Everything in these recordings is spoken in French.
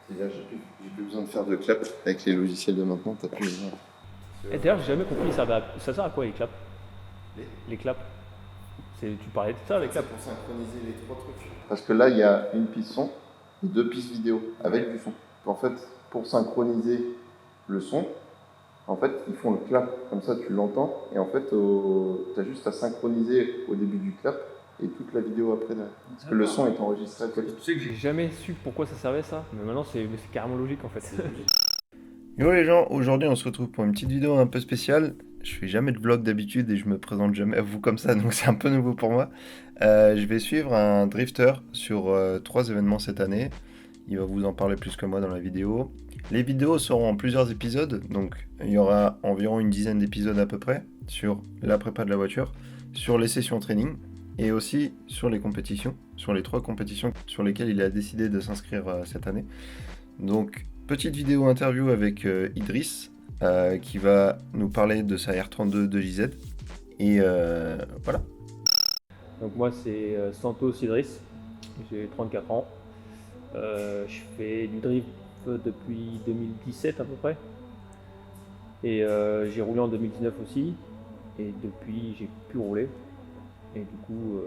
Et là, j'ai plus besoin de faire de clap avec les logiciels de maintenant. T'as plus besoin. Et d'ailleurs, j'ai jamais compris, ça sert à quoi les claps? Les claps. Tu parlais de ça, les claps. Pour synchroniser les trois trucs. Parce que là, il y a une piste son et deux pistes vidéo avec du son. En fait, pour synchroniser le son, en fait, ils font le clap. Comme ça, tu l'entends. Et en fait, tu as juste à synchroniser au début du clap et toute la vidéo après derrière. Parce que le son est enregistré à côté. Tu sais que j'ai jamais su pourquoi ça servait ça, mais maintenant c'est carrément logique en fait. Yo les gens, aujourd'hui on se retrouve pour une petite vidéo un peu spéciale. Je fais jamais de vlog d'habitude et je me présente jamais à vous comme ça, donc c'est un peu nouveau pour moi. Je vais suivre un drifter sur 3 événements cette année. Il va vous en parler plus que moi dans la vidéo. Les vidéos seront en plusieurs épisodes, donc il y aura environ une dizaine d'épisodes à peu près sur la prépa de la voiture, sur les sessions training et aussi sur les compétitions, sur les 3 compétitions sur lesquelles il a décidé de s'inscrire cette année. Donc petite vidéo interview avec Idriss qui va nous parler de sa R32 de JZ. Et voilà. Donc moi c'est Santos Idriss, j'ai 34 ans. Je fais du drift depuis 2017 à peu près. Et j'ai roulé en 2019 aussi. Et depuis j'ai pu rouler. Et du coup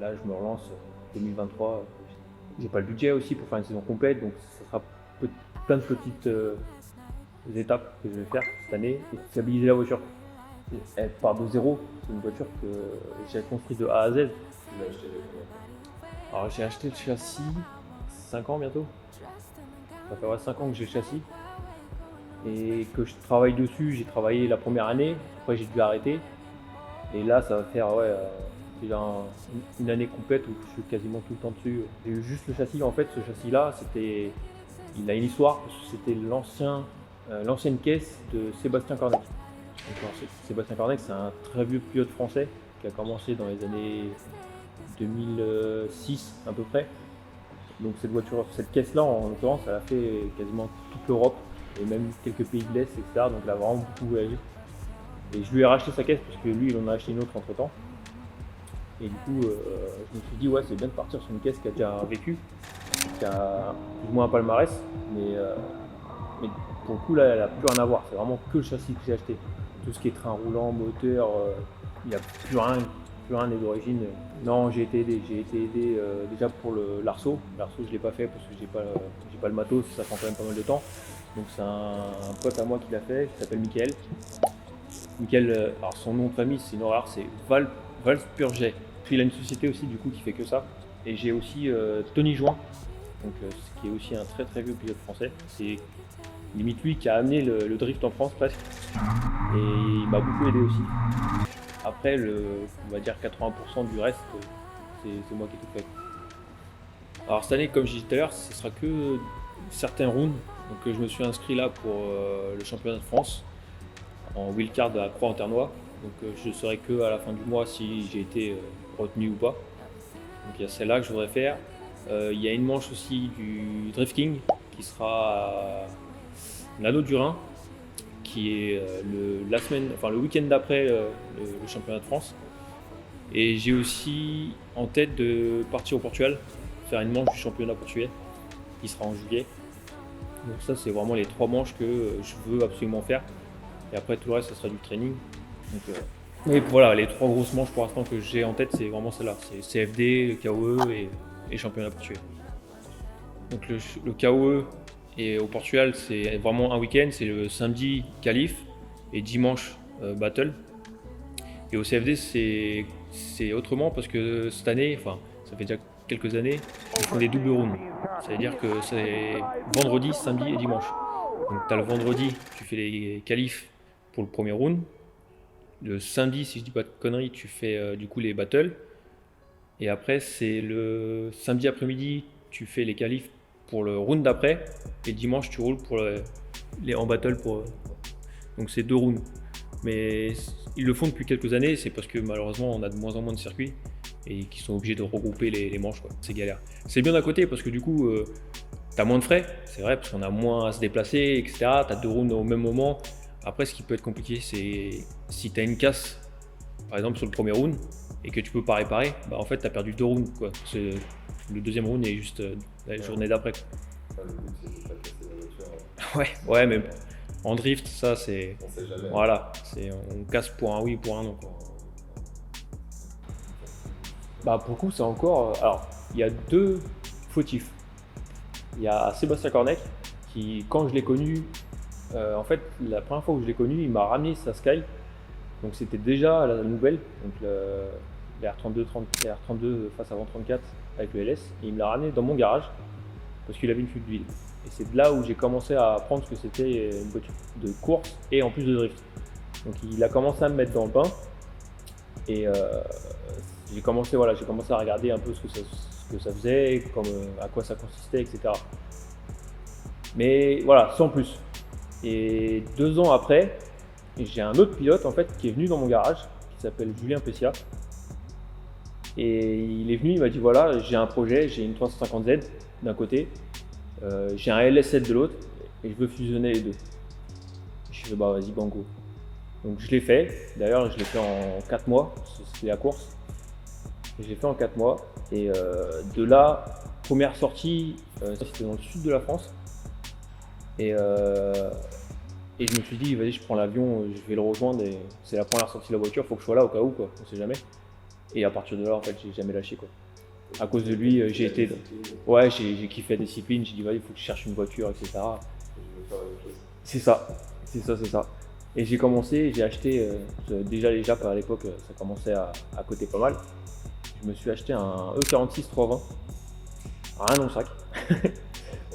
là je me relance 2023. J'ai pas le budget aussi pour faire une saison complète, donc ça sera plein de petites étapes que je vais faire cette année et stabiliser la voiture. Elle part de zéro, c'est une voiture que j'ai construite de A à Z. Alors j'ai acheté le châssis 5 ans bientôt. Ça fait 5 ans que j'ai le châssis et que je travaille dessus. J'ai travaillé la première année, après j'ai dû arrêter. Et là ça va faire déjà une année complète où je suis quasiment tout le temps dessus. J'ai eu juste le châssis, en fait ce châssis là il a une histoire parce que c'était l'ancienne caisse de Sébastien Cornec. Sébastien Cornec, c'est un très vieux pilote français qui a commencé dans les années 2006 à peu près. Donc cette caisse-là, en l'occurrence, elle a fait quasiment toute l'Europe et même quelques pays de l'Est, etc. Donc elle a vraiment beaucoup voyagé. Et je lui ai racheté sa caisse parce que lui, il en a acheté une autre entre-temps. Et du coup, je me suis dit, ouais, c'est bien de partir sur une caisse qui a déjà vécu, qui a plus ou moins un palmarès, mais pour le coup, là, elle n'a plus rien à voir. C'est vraiment que le châssis que j'ai acheté. Tout ce qui est train roulant, moteur, il n'y a plus rien n'est d'origine. Non, j'ai été aidé déjà pour l'Arceau. L'Arceau, je ne l'ai pas fait parce que j'ai pas le matos, ça prend quand même pas mal de temps. Donc c'est un pote à moi qui l'a fait, qui s'appelle Mickaël. Mickaël, alors son nom de famille, c'est une horreur, c'est Valspurget. Puis il a une société aussi du coup qui fait que ça. Et j'ai aussi Tony Join, donc, qui est aussi un très très vieux pilote français. C'est limite lui qui a amené le drift en France presque. Et il m'a beaucoup aidé aussi. Après, on va dire 80% du reste, c'est moi qui ai tout fait. Alors cette année, comme je disais tout à l'heure, ce sera que certains rounds. Donc je me suis inscrit là pour le championnat de France en wildcard à Croix-en-Ternois. Donc je ne saurai que à la fin du mois si j'ai été retenu ou pas. Donc il y a celle-là que je voudrais faire. Il y a une manche aussi du drifting qui sera à l'Anneau du Rhin, qui est le week-end d'après le championnat de France. Et j'ai aussi en tête de partir au Portugal, faire une manche du championnat portugais qui sera en juillet. Donc ça, c'est vraiment les 3 manches que je veux absolument faire. Et après tout le reste, ça sera du training. Donc, et voilà, les 3 grosses manches pour l'instant que j'ai en tête, c'est vraiment celle-là. C'est CFD, le KOE et championnat portugais. Donc le KOE et au Portugal, c'est vraiment un week-end. C'est le samedi qualif et dimanche battle. Et au CFD, c'est autrement parce que cette année, enfin, ça fait déjà quelques années, ils font des doubles rounds. C'est-à-dire que c'est vendredi, samedi et dimanche. Donc tu as le vendredi, tu fais les qualifs pour le premier round. Le samedi, si je dis pas de conneries, tu fais du coup les battles. Et après, c'est le samedi après-midi, tu fais les qualifs pour le round d'après. Et dimanche, tu roules pour en battle. Donc c'est 2 rounds. Mais ils le font depuis quelques années, c'est parce que malheureusement on a de moins en moins de circuits et qu'ils sont obligés de regrouper les manches, quoi. C'est galère. C'est bien d'un côté parce que du coup t'as moins de frais, c'est vrai, parce qu'on a moins à se déplacer, etc. T'as 2 rounds au même moment. Après, ce qui peut être compliqué, c'est si t'as une casse, par exemple sur le premier round, et que tu peux pas réparer, bah en fait t'as perdu 2 rounds, quoi. Le deuxième round est juste la journée d'après, quoi. Enfin, le but, c'est de pas casser la voiture. Ouais, mais en drift, ça c'est. On sait jamais. Voilà, on casse pour un oui ou pour un non, quoi. Bah, pour le coup, c'est encore. Alors, il y a deux fautifs. Il y a Sébastien Cornec qui, quand je l'ai connu, en fait, la première fois où je l'ai connu, il m'a ramené sa Sky. Donc, c'était déjà la nouvelle, donc le R32 face avant 34 avec le LS. Et il me l'a ramené dans mon garage parce qu'il avait une fuite d'huile. Et c'est de là où j'ai commencé à apprendre ce que c'était une voiture de course et en plus de drift. Donc, il a commencé à me mettre dans le bain. Et j'ai commencé à regarder un peu ce que ça faisait, à quoi ça consistait, etc. Mais voilà, sans plus. Et 2 ans après, j'ai un autre pilote en fait qui est venu dans mon garage, qui s'appelle Julien Pessia. Et il est venu, il m'a dit voilà, j'ai un projet, j'ai une 350Z d'un côté, j'ai un LS7 de l'autre, et je veux fusionner les deux. Je fais bah vas-y banco. Donc je l'ai fait, d'ailleurs je l'ai fait en 4 mois, c'était la course. Je l'ai fait en 4 mois et de là, première sortie, c'était dans le sud de la France. Et je me suis dit, vas-y, je prends l'avion, je vais le rejoindre et c'est la première sortie de la voiture, faut que je sois là au cas où, quoi, on sait jamais. Et à partir de là, en fait, j'ai jamais lâché, quoi. À cause de lui, j'ai kiffé la discipline, j'ai dit, vas-y, il faut que je cherche une voiture, etc. C'est ça. Et j'ai commencé, j'ai acheté, déjà les Japs à l'époque, ça commençait à coûter pas mal. Je me suis acheté un E46 320, rien dans le sac.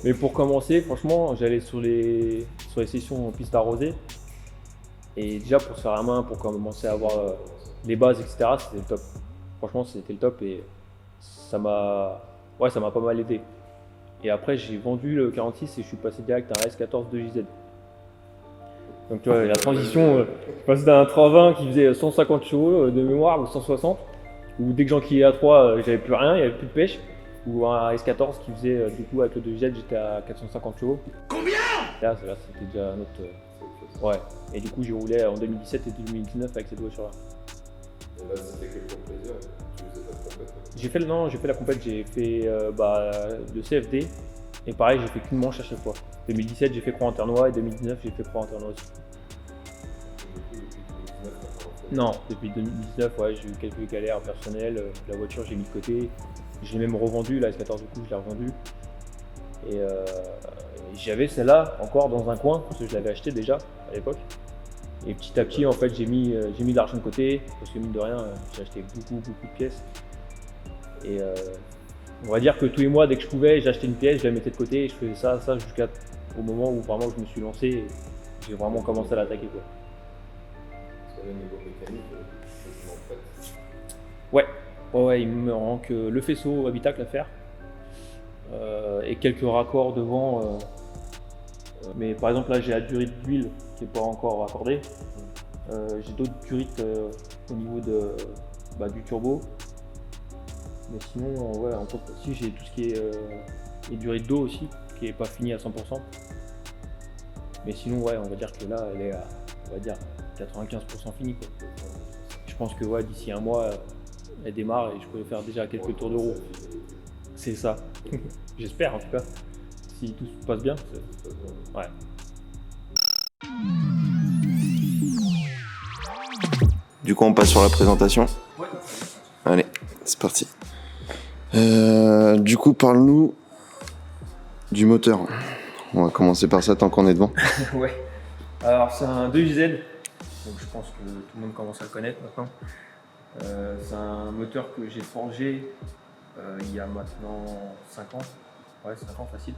Mais pour commencer, franchement, j'allais sur les sessions en piste arrosée. Et déjà pour se faire la main, pour commencer à avoir les bases, etc., c'était le top. Franchement, c'était le top et ça m'a pas mal aidé. Et après, j'ai vendu le 46 et je suis passé direct à un S14 2JZ. Donc tu vois, la transition, je passais d'un 320 qui faisait 150 chevaux de mémoire ou 160, où dès que j'enquillais à 3, j'avais plus rien, il n'y avait plus de pêche, ou un S14 qui faisait, du coup avec le 2JZ, j'étais à 450 chevaux. Combien ? Là c'était déjà un autre... ouais, et du coup j'ai roulé en 2017 et 2019 avec cette voiture-là. Et là, c'était que pour plaisir, tu faisais pas de compète? J'ai fait la compète, j'ai fait le CFD, et pareil, j'ai fait qu'une manche à chaque fois. 2017, j'ai fait Croix-en-Ternois et 2019, j'ai fait Croix-en-Ternois aussi. Non, depuis 2019, ouais, j'ai eu quelques galères personnelles. La voiture, j'ai mis de côté. J'ai même revendu, la S14 du coup, je l'ai revendue. Et j'avais celle-là encore dans un coin, parce que je l'avais acheté déjà à l'époque. Et petit à petit, en fait, j'ai mis de l'argent de côté, parce que mine de rien, j'ai acheté beaucoup de pièces. Et on va dire que tous les mois, dès que je pouvais, j'achetais une pièce, je la mettais de côté et je faisais ça jusqu'au moment où vraiment je me suis lancé et j'ai vraiment commencé à l'attaquer, quoi. Parce que là, niveau mécanique, c'est en fait. Ouais, il me manque le faisceau habitacle à faire et quelques raccords devant. Mais par exemple, là, j'ai la durite d'huile qui n'est pas encore raccordée. J'ai d'autres durites au niveau du turbo. Mais sinon, ouais, en top aussi, j'ai tout ce qui est les durites d'eau aussi, qui n'est pas fini à 100%. Mais sinon, ouais, on va dire que là, elle est à, on va dire, 95% finie, quoi. Je pense que ouais, d'ici un mois, elle démarre et je peux faire déjà quelques tours de roue. C'est ça. J'espère en tout cas. Si tout se passe bien. Ouais. Du coup, on passe sur la présentation. Ouais. Allez, c'est parti. Du coup, parle-nous du moteur. On va commencer par ça tant qu'on est devant. Ouais. Alors, c'est un 2JZ. Donc, je pense que tout le monde commence à le connaître maintenant. C'est un moteur que j'ai forgé il y a maintenant 5 ans. Ouais, 5 ans facile.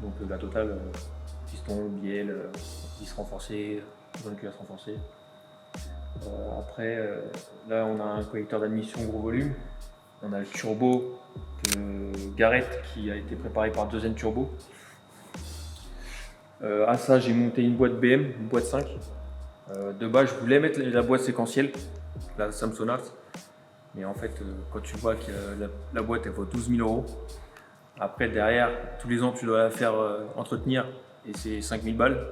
Donc, la totale, piston, bielle, vis renforcé, bonne culasse renforcée. Après, là, on a un collecteur d'admission gros volume. On a le turbo de Garrett qui a été préparé par Deuxième Turbo. À ça, j'ai monté une boîte BM, une boîte 5. De base, je voulais mettre la boîte séquentielle, la Samsonite. Mais en fait, quand tu vois que la boîte elle vaut 12 000 €, après derrière, tous les ans, tu dois la faire entretenir et c'est 5 000 balles.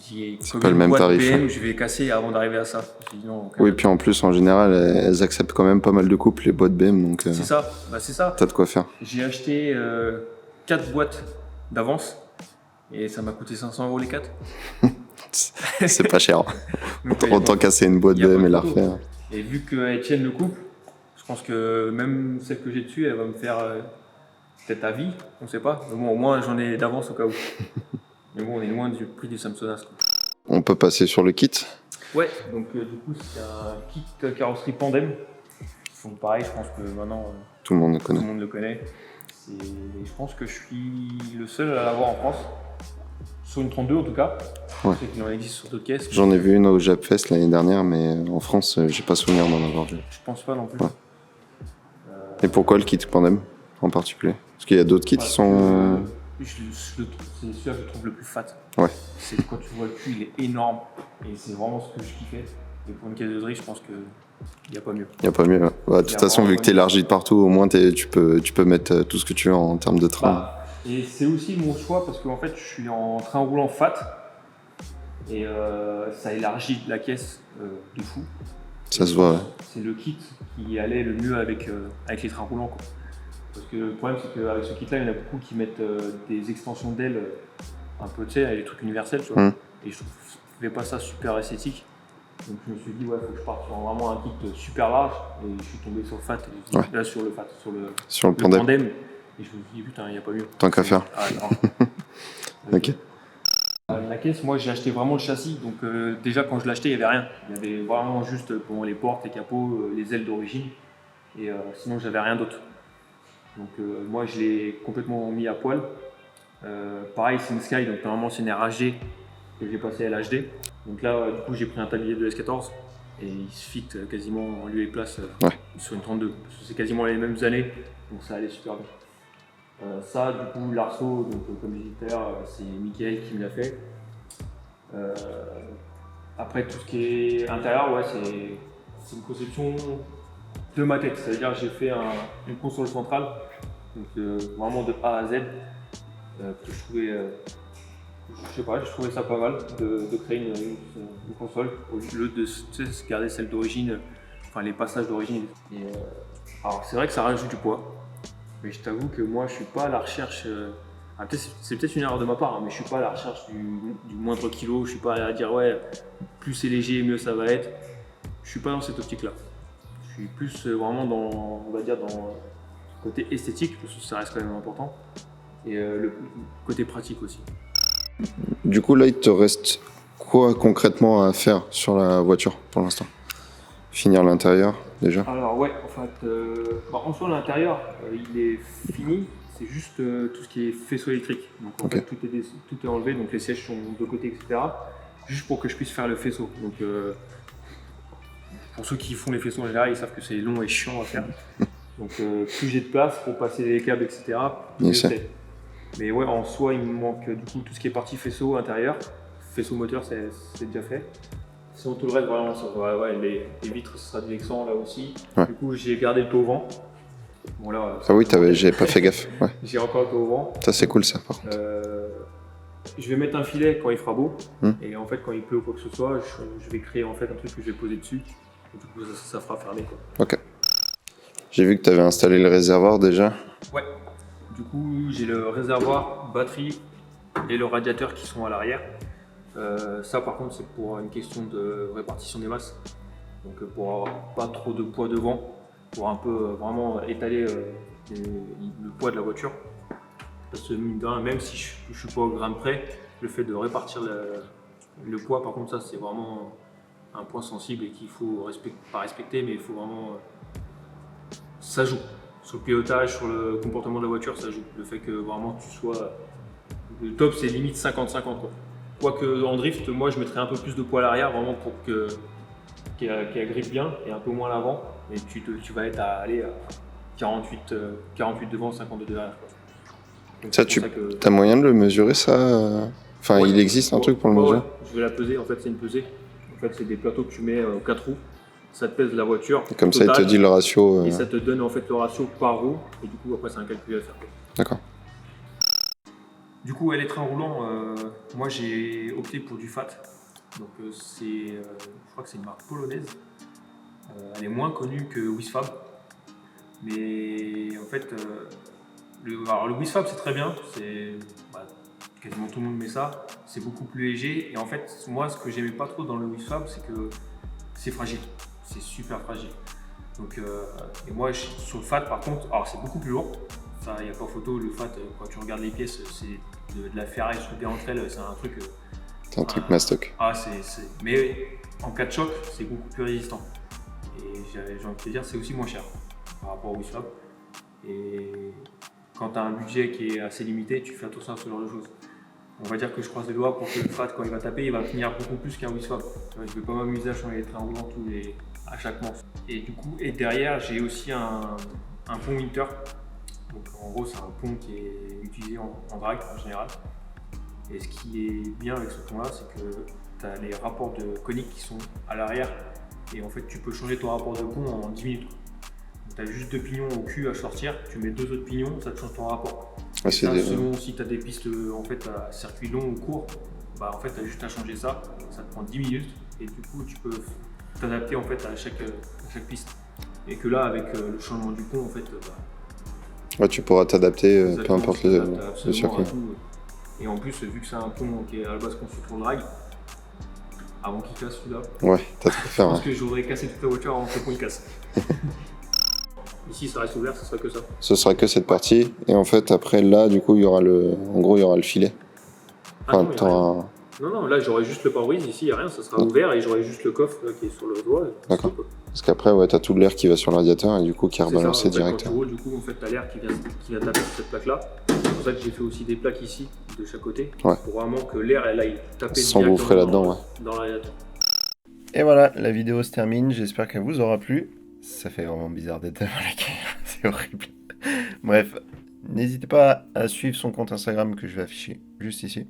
C'est pas le même tarif. BM, je vais casser avant d'arriver à ça. Dit non, oui, puis en plus, en général, elles acceptent quand même pas mal de couples, les boîtes BM. Donc, c'est ça, c'est ça. T'as de quoi faire. J'ai acheté 4 boîtes d'avance et ça m'a coûté 500 € les 4. C'est pas cher. Donc, Autant casser une boîte y a de pas M et de la photo. refaire. Et vu qu'elle tienne le couple, je pense que même celle que j'ai dessus, elle va me faire peut-être à vie, on sait pas. Mais bon, au moins j'en ai d'avance au cas où. Mais bon, on est loin du prix du Samsonite, quoi. On peut passer sur le kit. Ouais, donc du coup c'est un kit carrosserie Pandem. Donc pareil, je pense que maintenant Tout le monde le tout le connaît. monde le connaît. Je pense que je suis le seul à l'avoir en France. Sur une 32 en tout cas. Ouais. Je sais qu'il en existe sur d'autres caisses. J'en ai vu une au Japfest l'année dernière, mais en France, j'ai pas souvenir d'en avoir vu. Je pense pas non plus. Ouais. Et pourquoi le kit Pandem en particulier? Parce qu'il y a d'autres kits qui sont. C'est celui-là que je trouve le plus fat. Ouais. C'est quand tu vois le cul, il est énorme. Et c'est vraiment ce que je kiffais. Et pour une caisse de drift, je pense qu'il n'y a pas mieux. Il n'y a pas mieux. Ouais. Bah, de toute façon, vu que tu élargis de partout, au moins tu peux mettre tout ce que tu veux en termes de train. Bah, et c'est aussi mon choix parce qu'en fait, je suis en train roulant fat. Et ça élargit la caisse de fou. Ça se voit, ouais. C'est le kit qui allait le mieux avec les trains roulants, quoi. Parce que le problème, c'est qu'avec ce kit-là, il y en a beaucoup qui mettent des extensions d'ailes un peu, tu sais, les trucs universels, tu vois. Et je trouvais pas ça super esthétique. Donc je me suis dit, ouais, faut que je parte sur vraiment un kit super large. Et je suis tombé sur le fat, là sur le fat, sur le Pandem. Pandem. Et je me suis dit, putain, il n'y a pas mieux. Tant qu'à faire. Ah, non. Ok. La caisse, moi j'ai acheté vraiment le châssis, donc déjà quand je l'ai acheté il n'y avait rien. Il y avait vraiment juste pour les portes, les capots, les ailes d'origine, et sinon j'avais rien d'autre. Donc moi je l'ai complètement mis à poil. Pareil c'est une Sky, donc normalement c'est une RHG que j'ai passé à l'HD. Donc là du coup j'ai pris un tablier de S14 et il se fit quasiment en lieu et place sur une 32. Parce que c'est quasiment les mêmes années, donc ça allait super bien. Ça, du coup, l'arceau, donc comme je disais tout à l'heure, c'est Mickaël qui me l'a fait. Après, tout ce qui est intérieur, ouais, c'est une conception de ma tête. C'est-à-dire que j'ai fait une console centrale, donc vraiment de A à Z, que je trouvais, je sais pas, je trouvais ça pas mal de créer une console au lieu de garder celle d'origine, enfin les passages d'origine. Alors, c'est vrai que ça rajoute du poids. Mais je t'avoue que moi, je suis pas à la recherche. C'est peut-être une erreur de ma part, hein, mais je suis pas à la recherche du moindre kilo. Je suis pas à dire ouais, plus c'est léger, mieux ça va être. Je suis pas dans cette optique-là. Je suis plus vraiment dans, on va dire, dans le côté esthétique, parce que ça reste quand même important, et le côté pratique aussi. Du coup, là, il te reste quoi concrètement à faire sur la voiture pour l'instant? Finir l'intérieur déjà? Alors ouais, en fait, en soi l'intérieur il est fini, c'est juste tout ce qui est faisceau électrique. Donc en fait tout est enlevé, donc les sièges sont de côté, etc. Juste pour que je puisse faire le faisceau. Donc pour ceux qui font les faisceaux en général, ils savent que c'est long et chiant à faire. Donc plus j'ai de place pour passer les câbles, etc. Plus je fais. Mais ouais, en soi il me manque du coup tout ce qui est partie faisceau intérieur. Faisceau moteur c'est déjà fait. Sinon tout le reste vraiment ça, les vitres ce sera du Lexan là aussi. Du coup j'ai gardé le taux au vent. Bon, là, ah oui, j'avais pas fait gaffe. Ouais. J'ai encore le taux au vent. Ça c'est cool ça par contre. Je vais mettre un filet quand il fera beau. Et en fait quand il pleut ou quoi que ce soit, je vais créer en fait un truc que je vais poser dessus. Et du coup ça fera fermer quoi. Ok. J'ai vu que tu avais installé le réservoir déjà. Ouais. Du coup j'ai le réservoir, batterie et le radiateur qui sont à l'arrière. Ça par contre c'est pour une question de répartition des masses, donc pour avoir pas trop de poids devant, pour un peu vraiment étaler le poids de la voiture. Parce que mine de rien, même si je suis pas au gramme près, le fait de répartir le poids, par contre ça c'est vraiment un point sensible et qu'il faut pas respecter, mais il faut vraiment, ça joue sur le pilotage, sur le comportement de la voiture, ça joue. Le fait que vraiment tu sois, le top c'est limite 50-50 quoi. Quoique en drift, moi je mettrais un peu plus de poids à l'arrière vraiment pour qu'elle grippe bien et un peu moins à l'avant. Et tu vas être à aller à 48 devant, 52 derrière. Donc, ça, t'as moyen de le mesurer ça? Enfin, il existe un truc pour le mesurer? Ouais. Je vais la peser, en fait c'est une pesée. En fait c'est des plateaux que tu mets aux 4 roues. Ça te pèse la voiture. Et comme total, ça il te dit le ratio. Et ça te donne en fait le ratio par roue. Et du coup après c'est un calcul à faire. D'accord. Du coup, les trains roulants, moi j'ai opté pour du fat. Donc je crois que c'est une marque polonaise. Elle est moins connue que Wisfab. Mais en fait, Alors le Wisfab c'est très bien, quasiment tout le monde met ça, c'est beaucoup plus léger et en fait moi ce que j'aimais pas trop dans le Wisfab c'est que c'est fragile, c'est super fragile. Donc et moi sur le FAT par contre, alors c'est beaucoup plus lourd, ça il n'y a pas photo, le FAT quand tu regardes les pièces c'est de la ferraille soudée entre elles, c'est un truc... C'est un truc mastoc. Mais en cas de choc c'est beaucoup plus résistant et j'ai envie de te dire c'est aussi moins cher par rapport au Wisfab. Et quand tu as un budget qui est assez limité, tu fais attention à ce genre de choses. On va dire que je croise les doigts pour que le FAT, quand il va taper, il va tenir beaucoup plus qu'un Wisfab. Je ne vais pas m'amuser à changer les trains roulants à chaque manche. Et derrière, j'ai aussi un pont Winter. Donc en gros, c'est un pont qui est utilisé en drag en général. Et ce qui est bien avec ce pont-là, c'est que tu as les rapports de conique qui sont à l'arrière. Et en fait, tu peux changer ton rapport de pont en 10 minutes. Tu as juste 2 pignons au cul à sortir, tu mets 2 autres pignons, ça te change ton rapport. Selon si tu as des pistes en fait, à circuit long ou court, en fait, tu as juste à changer ça te prend 10 minutes et du coup tu peux t'adapter en fait, à chaque piste. Et que là, avec le changement du pont, en fait, tu pourras t'adapter peu importe le circuit. Et en plus, vu que c'est un pont qui est à la base conçu pour le drag, avant qu'il casse celui-là, ouais, t'as tout faire. Je pense que j'aurais cassé toute la voiture avant que le pont il casse. Ici, ça reste ouvert, ce sera que ça. Ce sera que cette partie, et en fait, après là, du coup, il y aura le filet. Non, là, j'aurai juste le pare-brise, ici, il n'y a rien, ça sera ouvert, et j'aurai juste le coffre là, qui est sur le doigt. D'accord. Parce qu'après, ouais, t'as tout l'air qui va sur le radiateur, et du coup, qui est rebalancé direct. Quand tu roules, du coup, en fait, t'as l'air qui vient taper sur cette plaque-là. C'est pour ça que j'ai fait aussi des plaques ici, de chaque côté, pour vraiment que l'air, elle aille taper s'engouffrer là-dedans, dans le radiateur. Et voilà, la vidéo se termine, j'espère qu'elle vous aura plu. Ça fait vraiment bizarre d'être devant la caméra, c'est horrible. Bref, n'hésitez pas à suivre son compte Instagram que je vais afficher juste ici.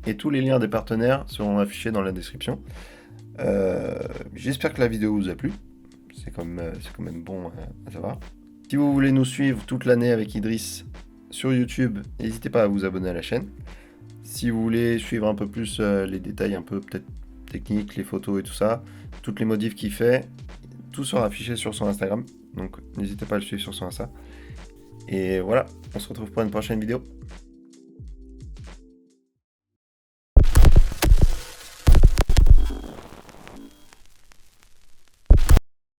Et tous les liens des partenaires seront affichés dans la description. J'espère que la vidéo vous a plu. C'est quand même bon à savoir. Si vous voulez nous suivre toute l'année avec Idriss sur YouTube, n'hésitez pas à vous abonner à la chaîne. Si vous voulez suivre un peu plus les détails un peu peut-être techniques, les photos et tout ça, toutes les modifs qu'il fait, tout sera affiché sur son Instagram, donc n'hésitez pas à le suivre sur son Insta. Et voilà, on se retrouve pour une prochaine vidéo.